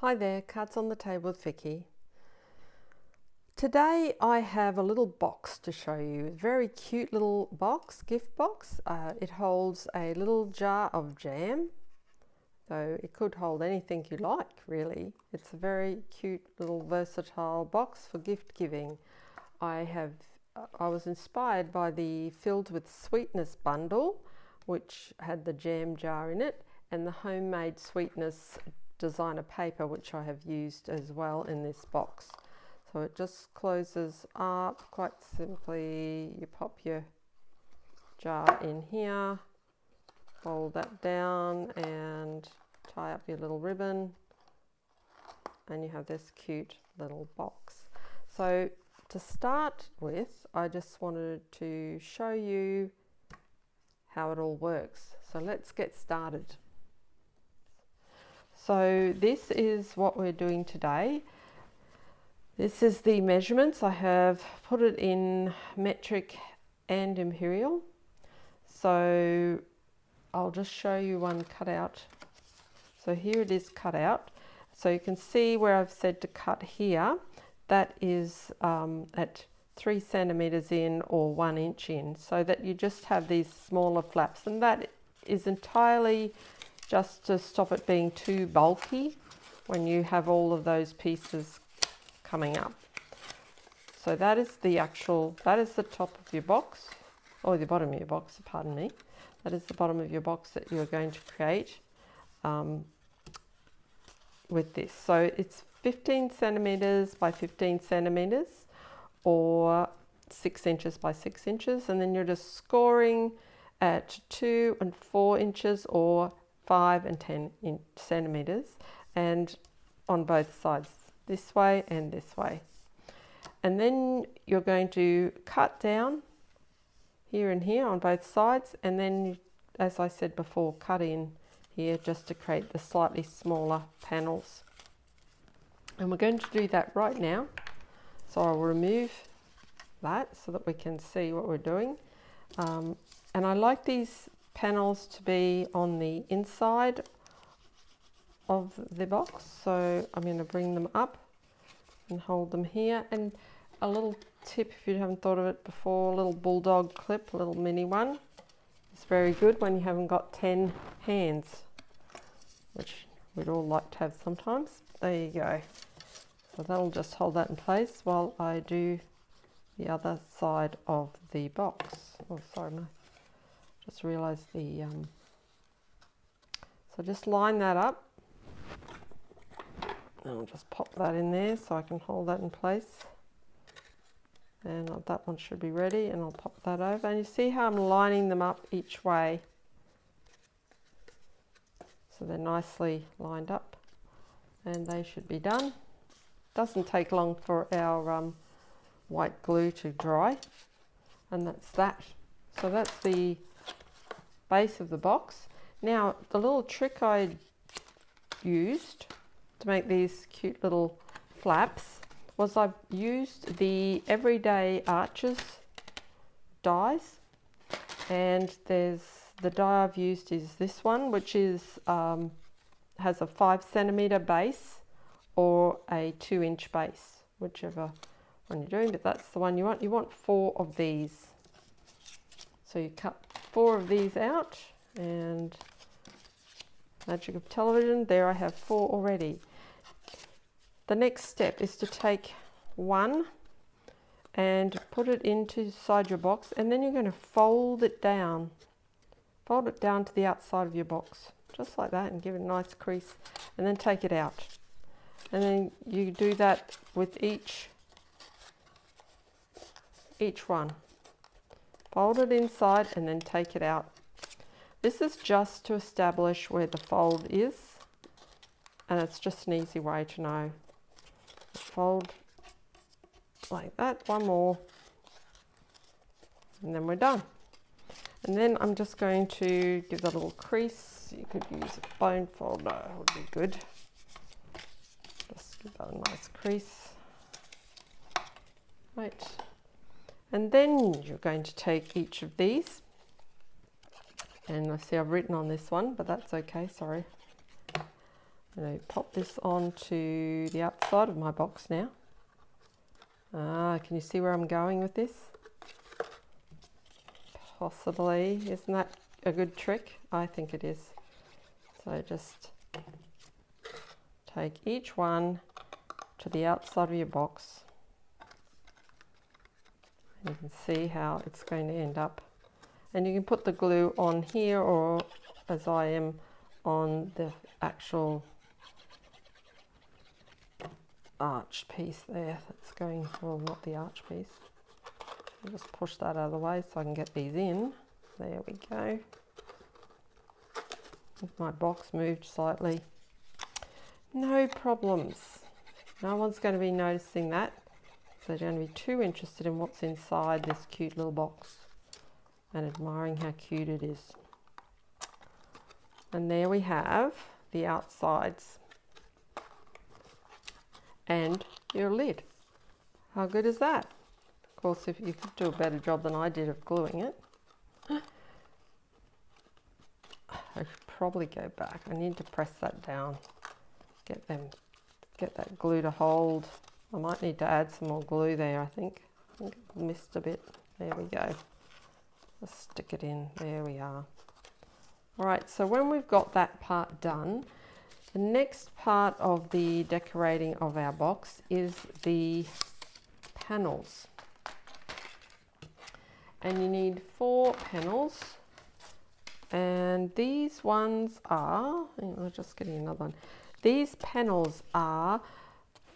Hi there, Cards on the Table with Vicky. Today I have a little box to show you, a very cute little box, gift box. It holds a little jar of jam, so it could hold anything you like really. It's a very cute little versatile box for gift giving. I was inspired by the Filled with Sweetness bundle, which had the jam jar in it, and the Homemade Sweetness designer paper, which I have used as well in this box. So it just closes up quite simply. You pop your jar in here, fold that down and tie up your little ribbon, and you have this cute little box. So to start with, I just wanted to show you how it all works. So let's get started. So this is what we're doing today. This is the measurements. I have put it in metric and imperial. So I'll just show you one cut out. So here it is cut out. So you can see where I've said to cut here. That is at 3 centimeters in or 1 inch in, so that you just have these smaller flaps, and that is entirely just to stop it being too bulky when you have all of those pieces coming up. So that is the top of your box, or the bottom of your box, pardon me. That is the bottom of your box that you're going to create with this. So it's 15 centimeters by 15 centimeters or 6 inches by 6 inches, and then you're just scoring at 2 and 4 inches or 5 and 10 centimeters, and on both sides, this way and this way. And then you're going to cut down here and here on both sides, and then, as I said before, cut in here just to create the slightly smaller panels. And we're going to do that right now. So I'll remove that so that we can see what we're doing. And I like these panels to be on the inside of the box, so I'm going to bring them up and hold them here. And a little tip, if you haven't thought of it before, a little bulldog clip, a little mini one. It's very good when you haven't got 10 hands, which we'd all like to have sometimes. There you go. So that'll just hold that in place while I do the other side of the box. Oh, sorry, no. Just realised so just line that up, and I'll just pop that in there so I can hold that in place. And that one should be ready, and I'll pop that over. And you see how I'm lining them up each way, so they're nicely lined up, and they should be done. Doesn't take long for our white glue to dry, and that's that. So that's the base of the box. Now the little trick I used to make these cute little flaps was I've used the Everyday Arches dies, and the die I've used is this one, which is has a 5 centimeter base or a 2 inch base, whichever one you're doing, but that's the one you want. You want 4 of these. So you cut 4 of these out, and magic of television, there I have 4 already. The next step is to take one and put it inside your box, and then you're going to fold it down to the outside of your box, just like that, and give it a nice crease, and then take it out. And then you do that with each one. Fold it inside and then take it out. This is just to establish where the fold is, and it's just an easy way to know. Fold like that, one more, and then we're done. And then I'm just going to give that a little crease. You could use a bone folder, would be good. Just give that a nice crease. Right. And then you're going to take each of these, and I see I've written on this one, but that's okay, sorry. I'm going to pop this onto the outside of my box now. Can you see where I'm going with this? Possibly. Isn't that a good trick? I think it is. So just take each one to the outside of your box. And you can see how it's going to end up. And you can put the glue on here, or as I am, on the actual arch piece there that's going, well, not the arch piece. I'll just push that out of the way so I can get these in. There we go. If my box moved slightly, no problems. No one's going to be noticing that. So they're going to be too interested in what's inside this cute little box and admiring how cute it is. And there we have the outsides and your lid. How good is that? Of course, if you could do a better job than I did of gluing it. I should probably go back. I need to press that down. Get that glue to hold. I might need to add some more glue there, I think. I think I missed a bit. There we go. Let's stick it in. There we are. All right, so when we've got that part done, the next part of the decorating of our box is the panels. And you need 4 panels. And these ones are, I'm just getting another one. These panels are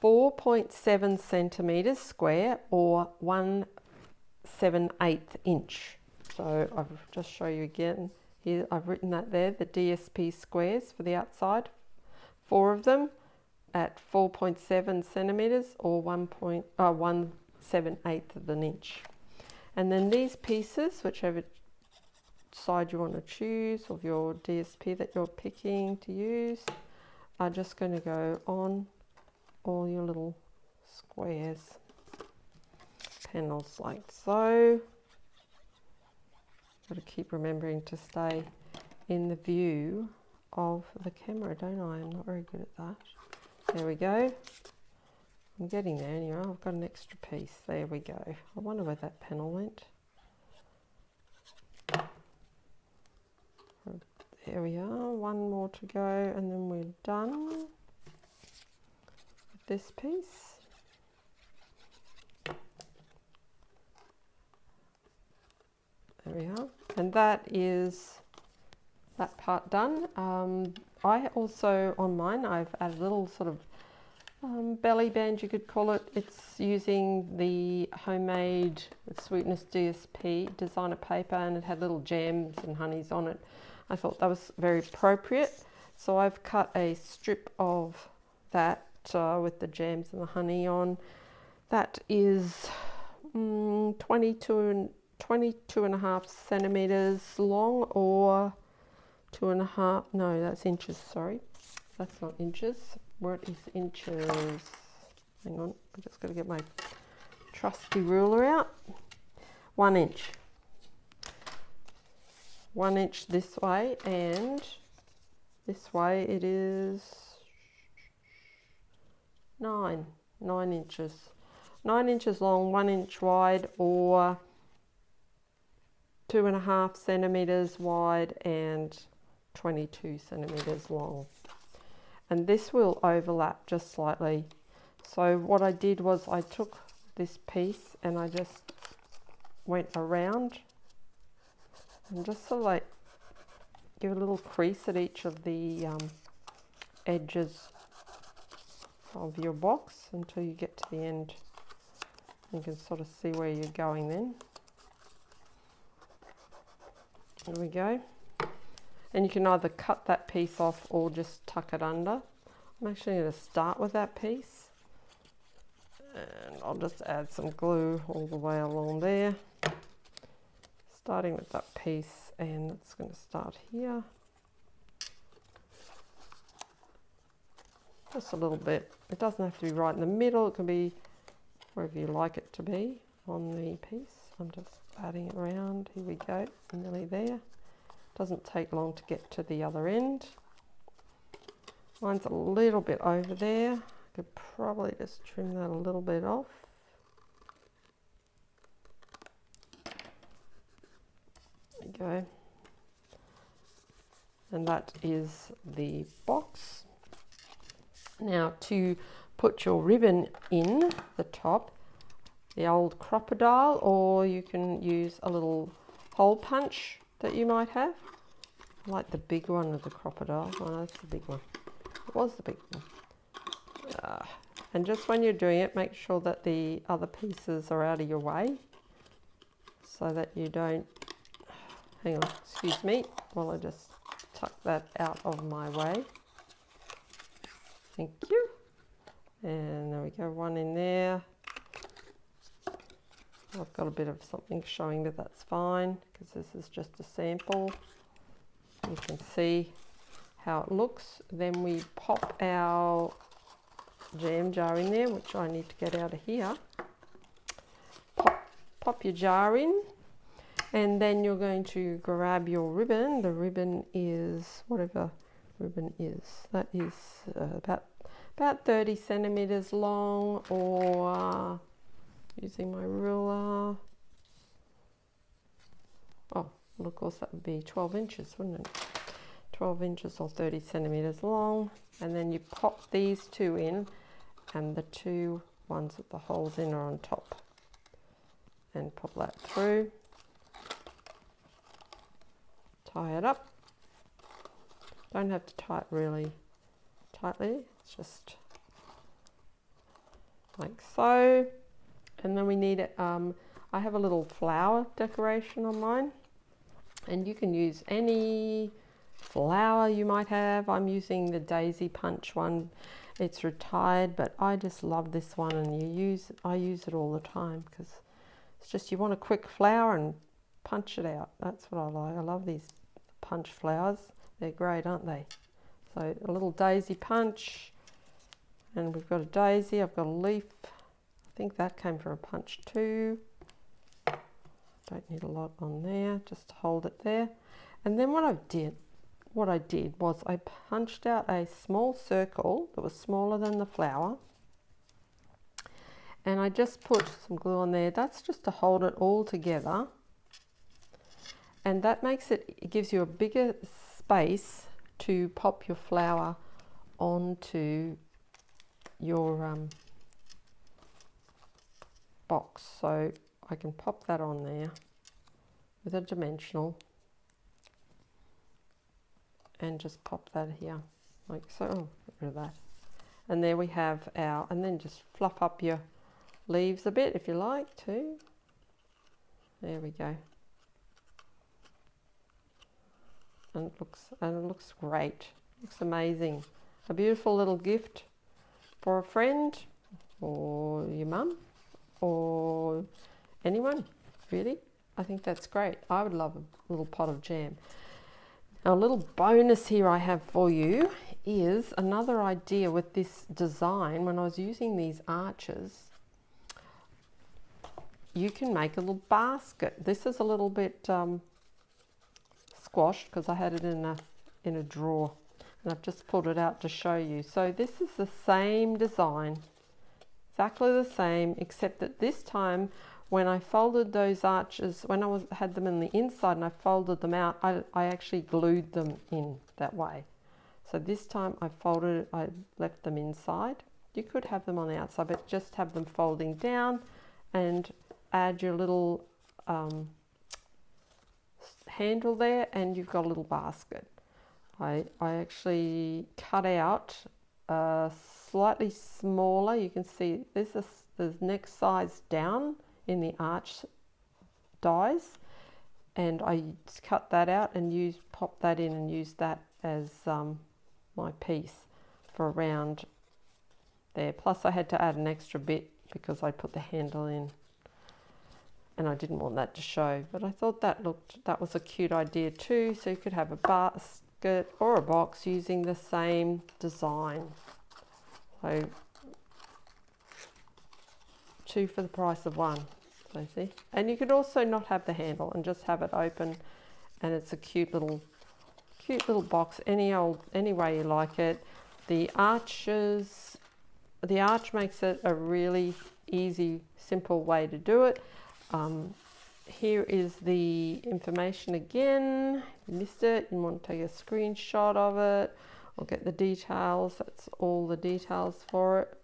4.7 centimeters square, or 1/7/8 inch. So I'll just show you again. Here I've written that there, the DSP squares for the outside. 4 of them at 4.7 centimeters, or 1/7/8 of an inch. And then these pieces, whichever side you want to choose of your DSP that you're picking to use, are just going to go on all your little squares, panels like so. Got to keep remembering to stay in the view of the camera, don't I? I'm not very good at that. There we go. I'm getting there anyway. I've got an extra piece. There we go. I wonder where that panel went. There we are. One more to go, and then we're done with this piece. There we are. And that is that part done. I also, on mine, I've added a little sort of belly band, you could call it. It's using the homemade Sweetness DSP designer paper, and it had little gems and honeys on it. I thought that was very appropriate. So I've cut a strip of that with the gems and the honey on. That is 22.5 centimeters long, or 2.5, no, that's inches, sorry. That's not inches. What is inches? Hang on, I just got to get my trusty ruler out. 1 inch. 1 inch this way, and this way it is 9 inches. 9 inches long, 1 inch wide, or 2.5 centimeters wide and 22 centimeters long. And this will overlap just slightly. So what I did was I took this piece and I just went around and just sort of like give a little crease at each of the edges of your box until you get to the end. You can sort of see where you're going then. There we go. And you can either cut that piece off or just tuck it under. I'm actually going to start with that piece. And I'll just add some glue all the way along there. Starting with that piece, and it's going to start here. Just a little bit. It doesn't have to be right in the middle. It can be wherever you like it to be on the piece. I'm just adding it around. Here we go. Nearly there. Doesn't take long to get to the other end. Mine's a little bit over there. I could probably just trim that a little bit off. There you go. And that is the box. Now to put your ribbon in the top, the old crocodile, or you can use a little hole punch that you might have. I like the big one of the crocodile. Oh, that's the big one. It was the big one. And just when you're doing it, make sure that the other pieces are out of your way so that you don't, hang on, excuse me, while I just tuck that out of my way. Thank you. And there we go, one in there. I've got a bit of something showing, but that's fine because this is just a sample. You can see how it looks. Then we pop our jam jar in there, which I need to get out of here. Pop your jar in, and then you're going to grab your ribbon. The ribbon is whatever ribbon is. That is about 30 centimeters long, or using my ruler. Oh, well, of course that would be 12 inches, wouldn't it? 12 inches or 30 centimeters long. And then you pop these two in, and the two ones with the holes in are on top. And pop that through. Tie it up. Don't have to tie it really tightly. It's just like so. And then we need it. I have a little flower decoration on mine, and you can use any flower you might have. I'm using the Daisy Punch one. It's retired, but I just love this one, and I use it all the time because it's just, you want a quick flower and punch it out. That's what I like. I love these punch flowers. They're great, aren't they? So a little daisy punch, and we've got a daisy. I've got a leaf. I think that came from a punch too. Don't need a lot on there, just hold it there. And then what I did was I punched out a small circle that was smaller than the flower, and I just put some glue on there. That's just to hold it all together, and that makes it gives you a bigger space to pop your flower onto your box. So I can pop that on there with a dimensional and just pop that here like so. Oh, get rid of that. And there we have our, and then just fluff up your leaves a bit if you like to. There we go. And it looks great. Looks amazing. A beautiful little gift for a friend or your mum or anyone, really. I think that's great. I would love a little pot of jam. Now, a little bonus here I have for you is another idea with this design. When I was using these arches, you can make a little basket. This is a little bit squashed because I had it in a drawer, and I've just pulled it out to show you. So this is the same design, exactly the same, except that this time when I folded those arches, when I had them in the inside and I folded them out, I actually glued them in that way. So this time I left them inside. You could have them on the outside, but just have them folding down and add your little handle there, and you've got a little basket. I actually cut out slightly smaller. You can see this is the next size down in the arch dies, and I cut that out and pop that in and use that as my piece for around there. Plus I had to add an extra bit because I put the handle in and I didn't want that to show, but I thought that was a cute idea too. So you could have a basket or a box using the same design. So 2 for the price of 1. So see, and you could also not have the handle and just have it open, and it's a cute little box any way you like it. The arches, the arch makes it a really easy, simple way to do it. Here is the information again. If you missed it, you want to take a screenshot of it or get the details. That's all the details for it.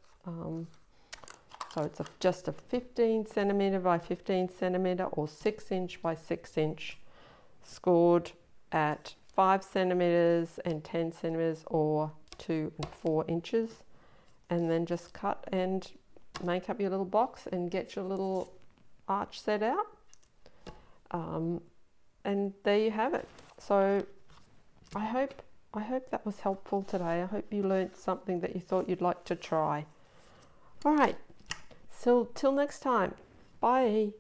So it's just a 15 centimetre by 15 centimetre or 6 inch by 6 inch, scored at 5 centimetres and 10 centimetres or 2 and 4 inches, and then just cut and make up your little box and get your little arch set out. And there you have it. So I hope that was helpful today. I hope you learned something that you thought you'd like to try. All right, so till next time, bye.